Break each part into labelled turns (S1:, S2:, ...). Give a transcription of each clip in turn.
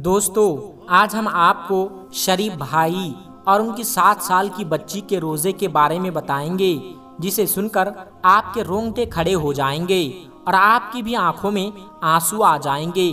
S1: दोस्तों, आज हम आपको शरीफ भाई और उनकी 7 साल की बच्ची के रोजे के बारे में बताएंगे, जिसे सुनकर आपके रोंगटे खड़े हो जाएंगे और आपकी भी आंखों में आंसू आ जाएंगे।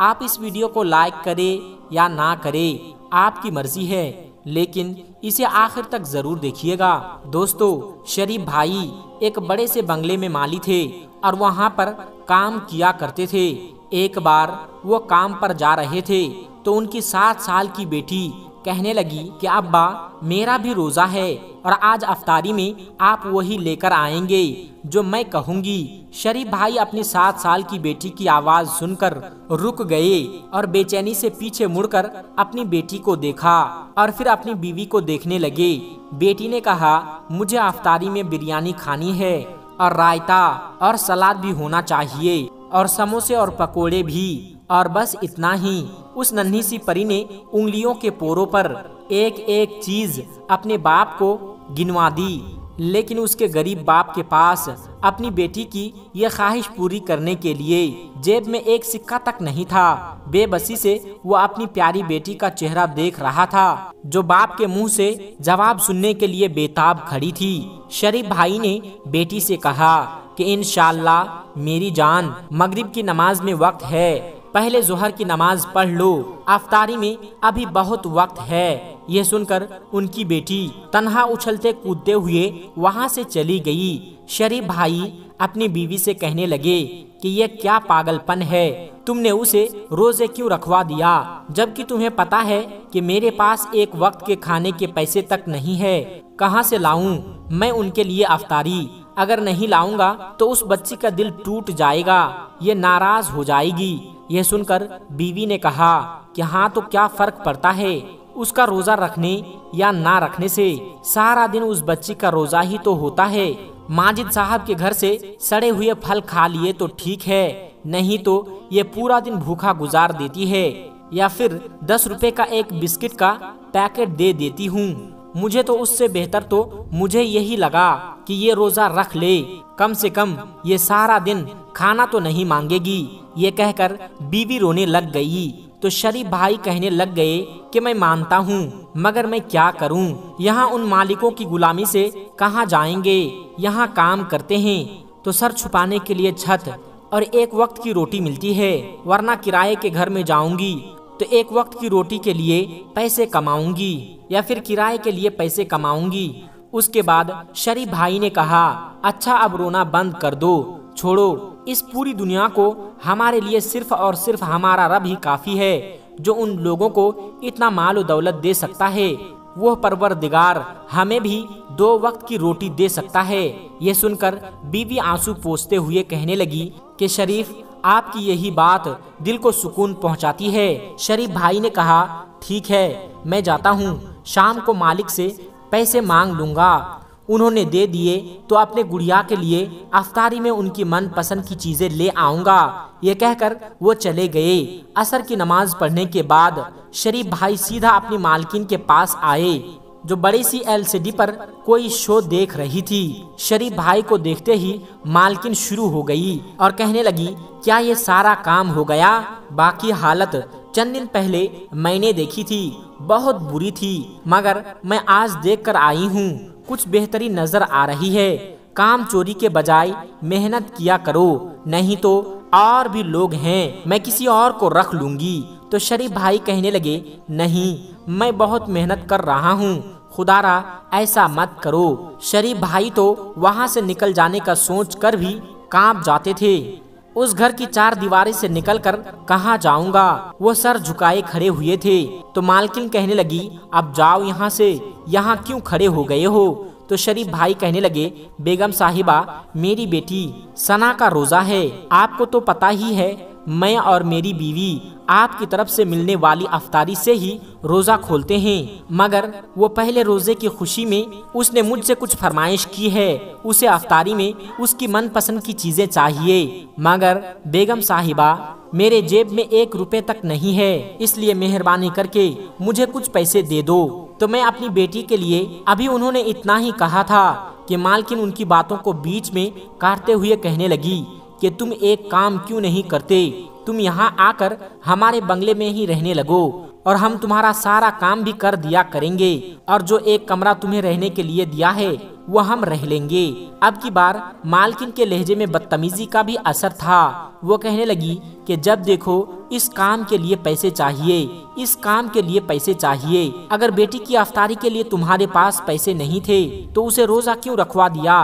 S1: आप इस वीडियो को लाइक करें या ना करें, आपकी मर्जी है, लेकिन इसे आखिर तक जरूर देखिएगा। दोस्तों, शरीफ भाई एक बड़े से बंगले में माली थे और वहां पर काम किया करते थे। एक बार वो काम पर जा रहे थे तो उनकी 7 साल की बेटी कहने लगी कि अब्बा, मेरा भी रोजा है और आज अफ्तारी में आप वही लेकर आएंगे जो मैं कहूंगी। शरीफ भाई अपनी 7 साल की बेटी की आवाज सुनकर रुक गए और बेचैनी से पीछे मुड़कर अपनी बेटी को देखा और फिर अपनी बीवी को देखने लगे। बेटी ने कहा, मुझे अफ्तारी में बिरयानी खानी है और रायता और सलाद भी होना चाहिए और समोसे और पकोड़े भी, और बस इतना ही। उस नन्ही सी परी ने उंगलियों के पोरों पर एक एक चीज अपने बाप को गिनवा दी, लेकिन उसके गरीब बाप के पास अपनी बेटी की यह ख्वाहिश पूरी करने के लिए जेब में एक सिक्का तक नहीं था। बेबसी से वो अपनी प्यारी बेटी का चेहरा देख रहा था, जो बाप के मुंह से जवाब सुनने के लिए बेताब खड़ी थी। शरीफ भाई ने बेटी से कहा कि इंशाअल्लाह मेरी जान, मगरिब की नमाज में वक्त है, पहले जोहर की नमाज पढ़ लो, अफ्तारी में अभी बहुत वक्त है। यह सुनकर उनकी बेटी तन्हा उछलते कूदते हुए वहां से चली गई। शरीफ भाई अपनी बीवी से कहने लगे कि यह क्या पागलपन है, तुमने उसे रोजे क्यों रखवा दिया, जबकि तुम्हें पता है कि मेरे पास एक वक्त के खाने के पैसे तक नहीं है। कहां से लाऊं मैं उनके लिए अफ्तारी? अगर नहीं लाऊंगा तो उस बच्ची का दिल टूट जाएगा, ये नाराज हो जाएगी। यह सुनकर बीवी ने कहा कि हाँ, तो क्या फर्क पड़ता है उसका रोजा रखने या ना रखने से, सारा दिन उस बच्ची का रोजा ही तो होता है। माजिद साहब के घर से सड़े हुए फल खा लिए तो ठीक है, नहीं तो ये पूरा दिन भूखा गुजार देती है, या फिर 10 रुपए का एक बिस्किट का पैकेट दे देती हूँ। मुझे तो उससे बेहतर तो मुझे यही लगा कि ये रोजा रख ले, कम से कम ये सारा दिन खाना तो नहीं मांगेगी। ये कहकर बीवी रोने लग गई तो शरीफ भाई कहने लग गए कि मैं मानता हूँ, मगर मैं क्या करूँ, यहाँ उन मालिकों की गुलामी से कहाँ जाएंगे। यहाँ काम करते हैं तो सर छुपाने के लिए छत और एक वक्त की रोटी मिलती है, वरना किराए के घर में जाऊंगी तो एक वक्त की रोटी के लिए पैसे कमाऊंगी या फिर किराए के लिए पैसे कमाऊंगी। उसके बाद शरीफ भाई ने कहा, अच्छा अब रोना बंद कर दो, छोड़ो, इस पूरी दुनिया को हमारे लिए सिर्फ और सिर्फ हमारा रब ही काफी है, जो उन लोगों को इतना माल और दौलत दे सकता है। वह परवरदिगार हमें भी 2 वक्त की रोटी दे सकता है। ये सुनकर बीवी आंसू पोंछते हुए कहने लगी कि शरीफ, आपकी यही बात दिल को सुकून पहुंचाती है। शरीफ भाई ने कहा, ठीक है, मैं जाता हूँ, शाम को मालिक से पैसे मांग लूंगा। उन्होंने दे दिए तो अपने गुड़िया के लिए अफ्तारी में उनकी मनपसंद की चीजें ले आऊंगा। ये कहकर वो चले गए। असर की नमाज पढ़ने के बाद शरीफ भाई सीधा अपनी मालकिन के पास आए, जो बड़ी सी LCD पर कोई शो देख रही थी। शरीफ भाई को देखते ही मालकिन शुरू हो गई और कहने लगी, क्या ये सारा काम हो गया? बाकी हालत चंद दिन पहले मैंने देखी थी, बहुत बुरी थी, मगर मैं आज देखकर आई हूँ, कुछ बेहतरी नजर आ रही है। काम चोरी के बजाय मेहनत किया करो, नहीं तो और भी लोग हैं, मैं किसी और को रख लूंगी। तो शरीफ भाई कहने लगे, नहीं, मैं बहुत मेहनत कर रहा हूँ, खुदारा ऐसा मत करो। शरीफ भाई तो वहाँ से निकल जाने का सोच कर भी कांप जाते थे। उस घर की 4 दीवारी से निकलकर कहाँ जाऊंगा, वो सर झुकाए खड़े हुए थे। तो मालकिन कहने लगी, अब जाओ यहाँ से, यहाँ क्यों खड़े हो गए हो? तो शरीफ भाई कहने लगे, बेगम साहिबा, मेरी बेटी सना का रोजा है, आपको तो पता ही है, मैं और मेरी बीवी आपकी तरफ से मिलने वाली अफ्तारी से ही रोजा खोलते हैं, मगर वो पहले रोजे की खुशी में उसने मुझसे कुछ फरमाइश की है, उसे अफ्तारी में उसकी मनपसंद की चीजें चाहिए, मगर बेगम साहिबा मेरे जेब में 1 रुपए तक नहीं है, इसलिए मेहरबानी करके मुझे कुछ पैसे दे दो। तो मैं अपनी बेटी के लिए अभी उन्होंने इतना ही कहा था कि मालकिन उनकी बातों को बीच में काटते हुए कहने लगी कि तुम एक काम क्यों नहीं करते, तुम यहाँ आकर हमारे बंगले में ही रहने लगो और हम तुम्हारा सारा काम भी कर दिया करेंगे, और जो एक कमरा तुम्हें रहने के लिए दिया है वो हम रह लेंगे। अब की बार मालकिन के लहजे में बदतमीजी का भी असर था। वो कहने लगी कि जब देखो इस काम के लिए पैसे चाहिए, इस काम के लिए पैसे चाहिए। अगर बेटी की अफ्तारी के लिए तुम्हारे पास पैसे नहीं थे तो उसे रोजा क्यों रखवा दिया?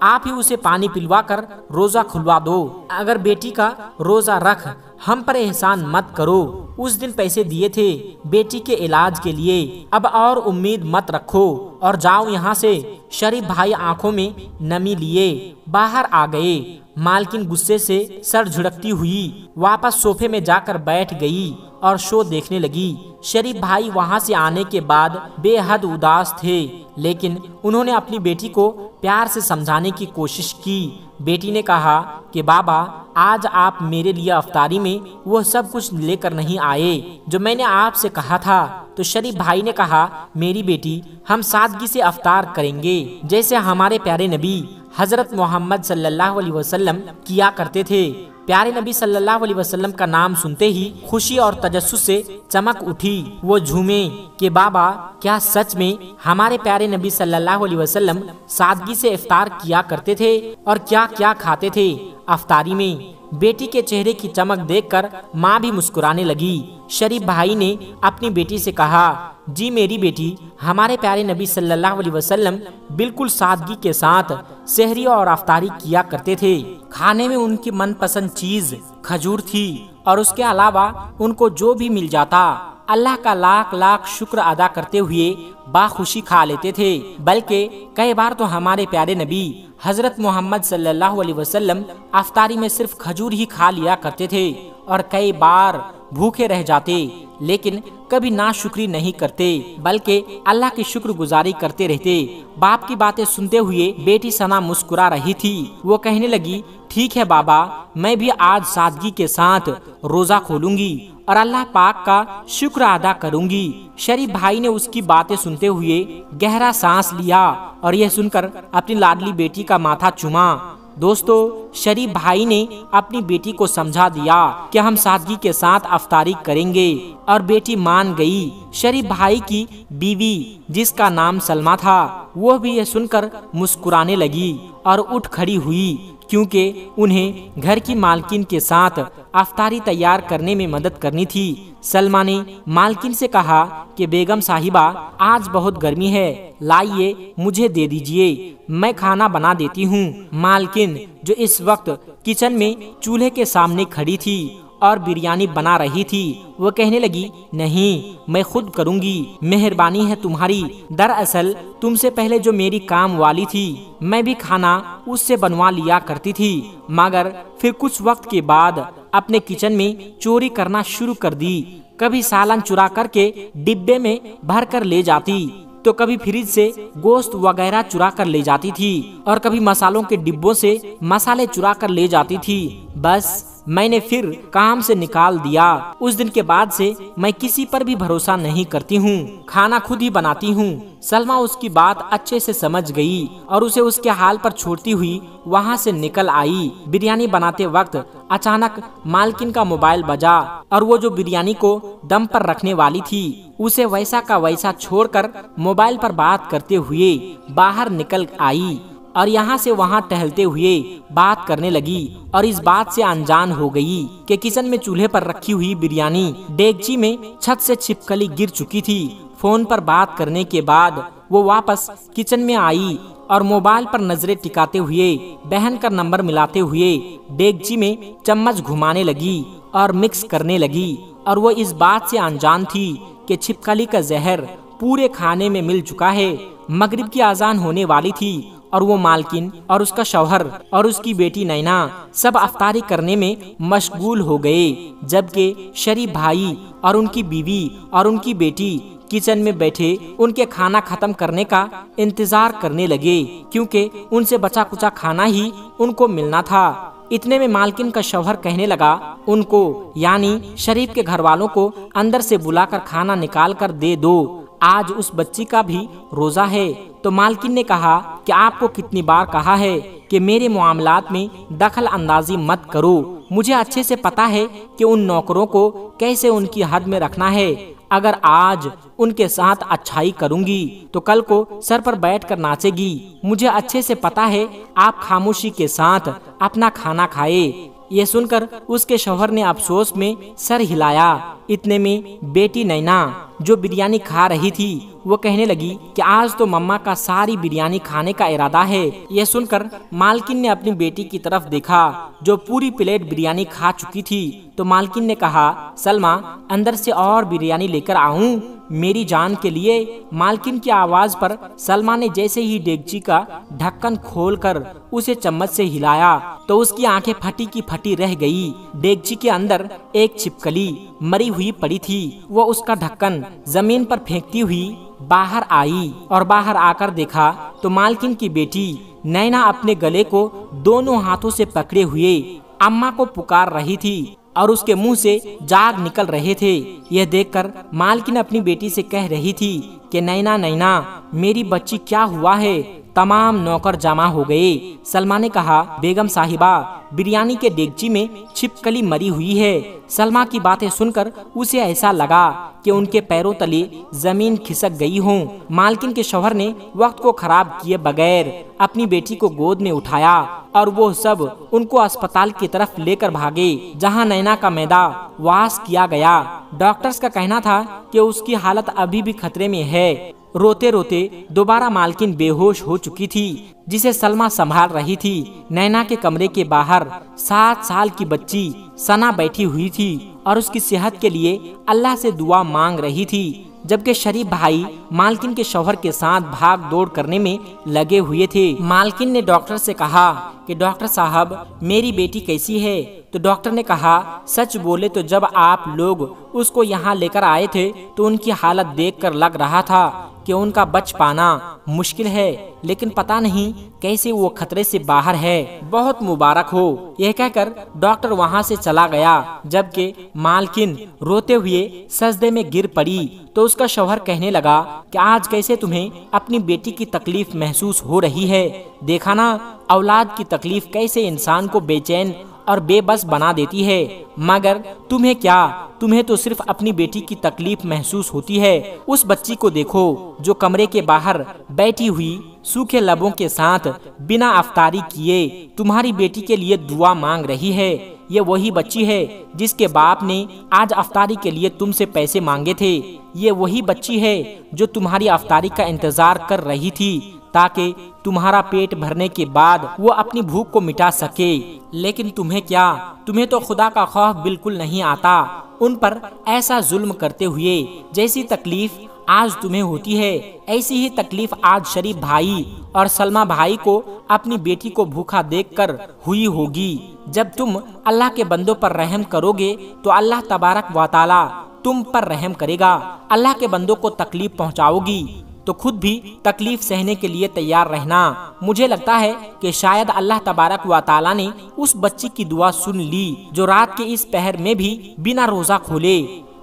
S1: आप ही उसे पानी पिलवा कर रोजा खुलवा दो। अगर बेटी का रोजा रख हम पर एहसान मत करो। उस दिन पैसे दिए थे बेटी के इलाज के लिए, अब और उम्मीद मत रखो और जाओ यहाँ से। शरीफ भाई आंखों में नमी लिए बाहर आ गए। मालकिन गुस्से से सर झुड़कती हुई वापस सोफे में जाकर बैठ गई और शो देखने लगी। शरीफ भाई वहां से आने के बाद बेहद उदास थे, लेकिन उन्होंने अपनी बेटी को प्यार से समझाने की कोशिश की। बेटी ने कहा कि बाबा, आज आप मेरे लिए अफ्तारी में वो सब कुछ लेकर नहीं आए जो मैंने आपसे कहा था। तो शरीफ भाई ने कहा, मेरी बेटी, हम सादगी से अफ्तार करेंगे जैसे हमारे प्यारे नबी हजरत मोहम्मद सल्लल्लाहु अलैहि वसल्लम किया करते थे। प्यारे नबी सल्लल्लाहु अलैहि वसल्लम का नाम सुनते ही खुशी और तजस्सुस से चमक उठी। वो झूमे कि बाबा, क्या सच में हमारे प्यारे नबी सल्लल्लाहु अलैहि वसल्लम सादगी से इफ्तार किया करते थे और क्या क्या खाते थे अफ्तारी में? बेटी के चेहरे की चमक देखकर माँ भी मुस्कुराने लगी। शरीफ भाई ने अपनी बेटी से कहा, जी मेरी बेटी, हमारे प्यारे नबी सल्लल्लाहु अलैहि वसल्लम बिल्कुल सादगी के साथ सहरी और अफ्तारी किया करते थे। खाने में उनकी मनपसंद चीज खजूर थी और उसके अलावा उनको जो भी मिल जाता अल्लाह का लाख लाख शुक्र अदा करते हुए बाखुशी खा लेते थे। बल्कि कई बार तो हमारे प्यारे नबी हजरत मोहम्मद सल्लल्लाहु अलैहि वसल्लम अफ्तारी में सिर्फ खजूर ही खा लिया करते थे और कई बार भूखे रह जाते, लेकिन कभी नाशुक्री नहीं करते बल्कि अल्लाह की शुक्रगुजारी करते रहते। बाप की बातें सुनते हुए बेटी सना मुस्कुरा रही थी। वो कहने लगी, ठीक है बाबा, मैं भी आज सादगी के साथ रोजा खोलूंगी और अल्लाह पाक का शुक्र अदा करूंगी। शरीफ भाई ने उसकी बातें सुनते हुए गहरा सांस लिया और यह सुनकर अपनी लाडली बेटी का माथा चूमा। दोस्तों, शरीफ भाई ने अपनी बेटी को समझा दिया कि हम सादगी के साथ अफ्तारी करेंगे और बेटी मान गई। शरीफ भाई की बीवी, जिसका नाम सलमा था, वो भी यह सुनकर मुस्कुराने लगी और उठ खड़ी हुई, क्योंकि उन्हें घर की मालकिन के साथ अफ्तारी तैयार करने में मदद करनी थी। सलमा ने मालकिन से कहा कि बेगम साहिबा, आज बहुत गर्मी है, लाइए मुझे दे दीजिए, मैं खाना बना देती हूँ। मालकिन, जो इस वक्त किचन में चूल्हे के सामने खड़ी थी और बिरयानी बना रही थी, वो कहने लगी, नहीं, मैं खुद करूंगी, मेहरबानी है तुम्हारी। दरअसल तुमसे पहले जो मेरी काम वाली थी, मैं भी खाना उससे बनवा लिया करती थी, मगर फिर कुछ वक्त के बाद अपने किचन में चोरी करना शुरू कर दी। कभी सालन चुरा करके डिब्बे में भर कर ले जाती, तो कभी फ्रिज से गोश्त वगैरह चुरा कर ले जाती थी और कभी मसालों के डिब्बों से मसाले चुरा कर ले जाती थी। बस मैंने फिर काम से निकाल दिया। उस दिन के बाद से मैं किसी पर भी भरोसा नहीं करती हूँ, खाना खुद ही बनाती हूँ। सलमा उसकी बात अच्छे से समझ गई और उसे उसके हाल पर छोड़ती हुई वहाँ से निकल आई। बिरयानी बनाते वक्त अचानक मालकिन का मोबाइल बजा और वो जो बिरयानी को दम पर रखने वाली थी, उसे वैसा का वैसा छोड़कर मोबाइल पर बात करते हुए बाहर निकल आई और यहाँ से वहाँ टहलते हुए बात करने लगी और इस बात से अनजान हो गई कि किचन में चूल्हे पर रखी हुई बिरयानी डेगची में छत से छिपकली गिर चुकी थी। फोन पर बात करने के बाद वो वापस किचन में आई और मोबाइल पर नजरें टिकाते हुए बहन का नंबर मिलाते हुए डेगची में चम्मच घुमाने लगी और मिक्स करने लगी और वो इस बात से अनजान थी कि छिपकली का जहर पूरे खाने में मिल चुका है। मगरिब की अजान होने वाली थी और वो मालकिन और उसका शौहर और उसकी बेटी नैना सब अफ्तारी करने में मशगूल हो गए, जबकि शरीफ भाई और उनकी बीवी और उनकी बेटी किचन में बैठे उनके खाना खत्म करने का इंतजार करने लगे, क्योंकि उनसे बचा कुचा खाना ही उनको मिलना था। इतने में मालकिन का शौहर कहने लगा, उनको यानी शरीफ के घर वालों को अंदर से बुलाकर खाना निकाल कर दे दो। आज उस बच्ची का भी रोजा है। तो मालकिन ने कहा कि आपको कितनी बार कहा है कि मेरे मामलात में दखल अंदाजी मत करो। मुझे अच्छे से पता है कि उन नौकरों को कैसे उनकी हद में रखना है। अगर आज उनके साथ अच्छाई करूंगी तो कल को सर पर बैठकर नाचेगी। मुझे अच्छे से पता है आप खामोशी के साथ अपना खाना खाए। ये सुनकर उसके शौहर ने अफसोस में सर हिलाया। इतने में बेटी नैना जो बिरयानी खा रही थी वो कहने लगी कि आज तो मम्मा का सारी बिरयानी खाने का इरादा है। यह सुनकर मालकिन ने अपनी बेटी की तरफ देखा जो पूरी प्लेट बिरयानी खा चुकी थी। तो मालकिन ने कहा, सलमा अंदर से और बिरयानी लेकर आऊं मेरी जान के लिए। मालकिन की आवाज पर सलमा ने जैसे ही डेगची का ढक्कन खोलकर उसे चम्मच से हिलाया तो उसकी आंखें फटी की फटी रह गई। डेगची के अंदर एक छिपकली मरी हुई पड़ी थी। वो उसका ढक्कन जमीन पर फेंकती हुई बाहर आई और बाहर आकर देखा तो मालकिन की बेटी नैना अपने गले को दोनों हाथों से पकड़े हुए अम्मा को पुकार रही थी और उसके मुंह से जाग निकल रहे थे। यह देखकर मालकिन अपनी बेटी से कह रही थी कि नैना नैना मेरी बच्ची क्या हुआ है। तमाम नौकर जमा हो गए। सलमा ने कहा, बेगम साहिबा बिरयानी के डेगची में छिपकली मरी हुई है। सलमा की बातें सुनकर उसे ऐसा लगा कि उनके पैरों तले जमीन खिसक गई हो। मालकिन के शौहर ने वक्त को खराब किए बगैर अपनी बेटी को गोद में उठाया और वो सब उनको अस्पताल की तरफ लेकर भागे जहां नैना का मैदा वास किया गया। डॉक्टर्स का कहना था कि उसकी हालत अभी भी खतरे में है। रोते रोते दोबारा मालकिन बेहोश हो चुकी थी जिसे सलमा संभाल रही थी। नैना के कमरे के बाहर 7 साल की बच्ची सना बैठी हुई थी और उसकी सेहत के लिए अल्लाह से दुआ मांग रही थी, जबकि शरीफ भाई मालकिन के शौहर के साथ भाग दौड़ करने में लगे हुए थे। मालकिन ने डॉक्टर से कहा कि डॉक्टर साहब मेरी बेटी कैसी है। तो डॉक्टर ने कहा, सच बोले तो जब आप लोग उसको यहाँ लेकर आए थे तो उनकी हालत देखकर लग रहा था कि उनका बच पाना मुश्किल है, लेकिन पता नहीं कैसे वो खतरे से बाहर है। बहुत मुबारक हो। यह कहकर डॉक्टर वहाँ से चला गया, जबकि मालकिन रोते हुए सजदे में गिर पड़ी। तो उसका शौहर कहने लगा कि आज कैसे तुम्हें अपनी बेटी की तकलीफ महसूस हो रही है। देखा ना औलाद की तकलीफ कैसे इंसान को बेचैन और बेबस बना देती है। मगर तुम्हें क्या, तुम्हें तो सिर्फ अपनी बेटी की तकलीफ महसूस होती है। उस बच्ची को देखो जो कमरे के बाहर बैठी हुई सूखे लबों के साथ बिना अफ्तारी किए तुम्हारी बेटी के लिए दुआ मांग रही है। ये वही बच्ची है जिसके बाप ने आज अफ्तारी के लिए तुमसे पैसे मांगे थे। ये वही बच्ची है जो तुम्हारी अफ्तारी का इंतजार कर रही थी ताकि तुम्हारा पेट भरने के बाद वो अपनी भूख को मिटा सके। लेकिन तुम्हें क्या, तुम्हें तो खुदा का खौफ बिल्कुल नहीं आता। उन पर ऐसा जुल्म करते हुए जैसी तकलीफ आज तुम्हें होती है, ऐसी ही तकलीफ आज शरीफ भाई और सलमा भाई को अपनी बेटी को भूखा देखकर हुई होगी। जब तुम अल्लाह के बंदों पर रहम करोगे तो अल्लाह तबारक व तआला तुम पर रहम करेगा। अल्लाह के बंदों को तकलीफ पहुंचाओगी तो खुद भी तकलीफ सहने के लिए तैयार रहना। मुझे लगता है कि शायद अल्लाह तबारक व तआला ने उस बच्ची की दुआ सुन ली जो रात के इस पहर में भी बिना रोजा खोले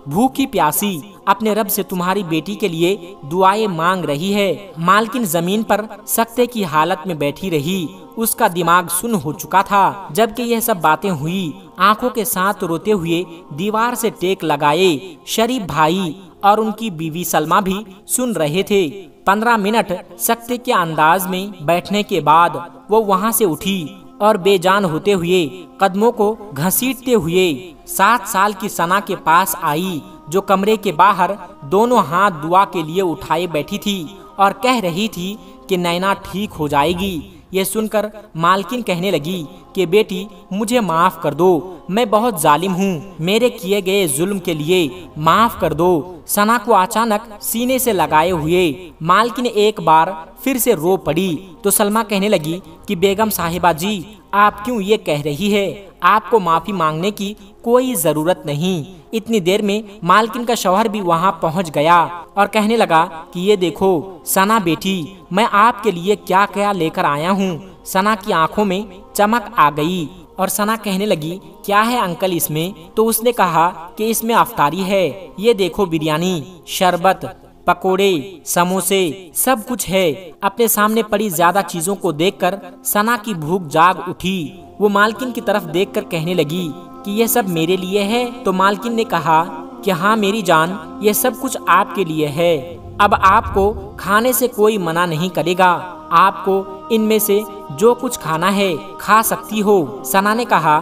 S1: भूखी प्यासी अपने रब से तुम्हारी बेटी के लिए दुआएं मांग रही है। मालकिन जमीन पर सख्ते की हालत में बैठी रही। उसका दिमाग सुन्न हो चुका था। जबकि यह सब बातें हुई, आंखों के साथ रोते हुए दीवार से टेक लगाए शरीफ भाई और उनकी बीवी सलमा भी सुन रहे थे। 15 मिनट सख्ते के अंदाज में बैठने के बाद वो वहाँ से उठी और बेजान होते हुए कदमों को घसीटते हुए 7 साल की सना के पास आई जो कमरे के बाहर दोनों हाथ दुआ के लिए उठाए बैठी थी और कह रही थी कि नैना ठीक हो जाएगी। ये सुनकर मालकिन कहने लगी कि बेटी मुझे माफ कर दो, मैं बहुत जालिम हूँ, मेरे किए गए जुल्म के लिए माफ कर दो। सना को अचानक सीने से लगाए हुए मालकिन एक बार फिर से रो पड़ी। तो सलमा कहने लगी कि बेगम साहिबा जी आप क्यों ये कह रही है, आपको माफी मांगने की कोई जरूरत नहीं। इतनी देर में मालकिन का शौहर भी वहाँ पहुँच गया और कहने लगा कि ये देखो सना बेटी, मैं आपके लिए क्या क्या लेकर आया हूँ। सना की आंखों में चमक आ गई और सना कहने लगी क्या है अंकल इसमें। तो उसने कहा कि इसमें अफ्तारी है, ये देखो बिरयानी, शरबत, पकोड़े, समोसे, सब कुछ है। अपने सामने पड़ी ज्यादा चीजों को देखकर सना की भूख जाग उठी। वो मालकिन की तरफ देखकर कहने लगी कि यह सब मेरे लिए है। तो मालकिन ने कहा कि हाँ मेरी जान, यह सब कुछ आपके लिए है। अब आपको खाने से कोई मना नहीं करेगा। आपको इनमें से जो कुछ खाना है खा सकती हो। सना ने कहा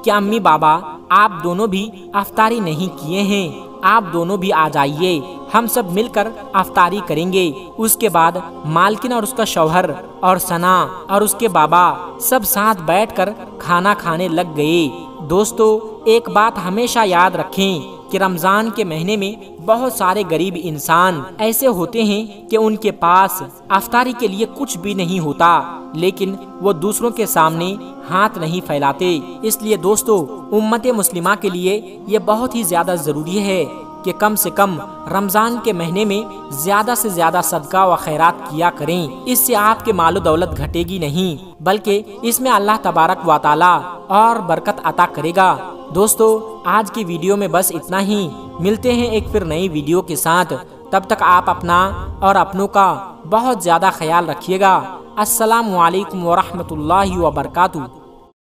S1: कि अम्मी बाबा, आप दोनों भी अफ्तारी नहीं किए हैं, आप दोनों भी आ जाइए, हम सब मिलकर अफ्तारी करेंगे। उसके बाद मालकिन और उसका शौहर और सना और उसके बाबा सब साथ बैठकर खाना खाने लग गए। दोस्तों, एक बात हमेशा याद रखें कि रमजान के महीने में बहुत सारे गरीब इंसान ऐसे होते हैं कि उनके पास अफ्तारी के लिए कुछ भी नहीं होता, लेकिन वो दूसरों के सामने हाथ नहीं फैलाते। इसलिए दोस्तों, उम्मते मुस्लिमा के लिए ये बहुत ही ज्यादा जरूरी है कि कम से कम रमजान के महीने में ज्यादा से ज्यादा सदका व खैरात किया करें। इससे आपके मालो दौलत घटेगी नहीं, बल्कि इसमें अल्लाह तबारक व तआला और बरकत अता करेगा। दोस्तों, आज की वीडियो में बस इतना ही। मिलते हैं एक फिर नई वीडियो के साथ। तब तक आप अपना और अपनों का बहुत ज्यादा ख्याल रखिएगा। अस्सलामु अलैकुम व रहमतुल्लाहि व बरकातुहू।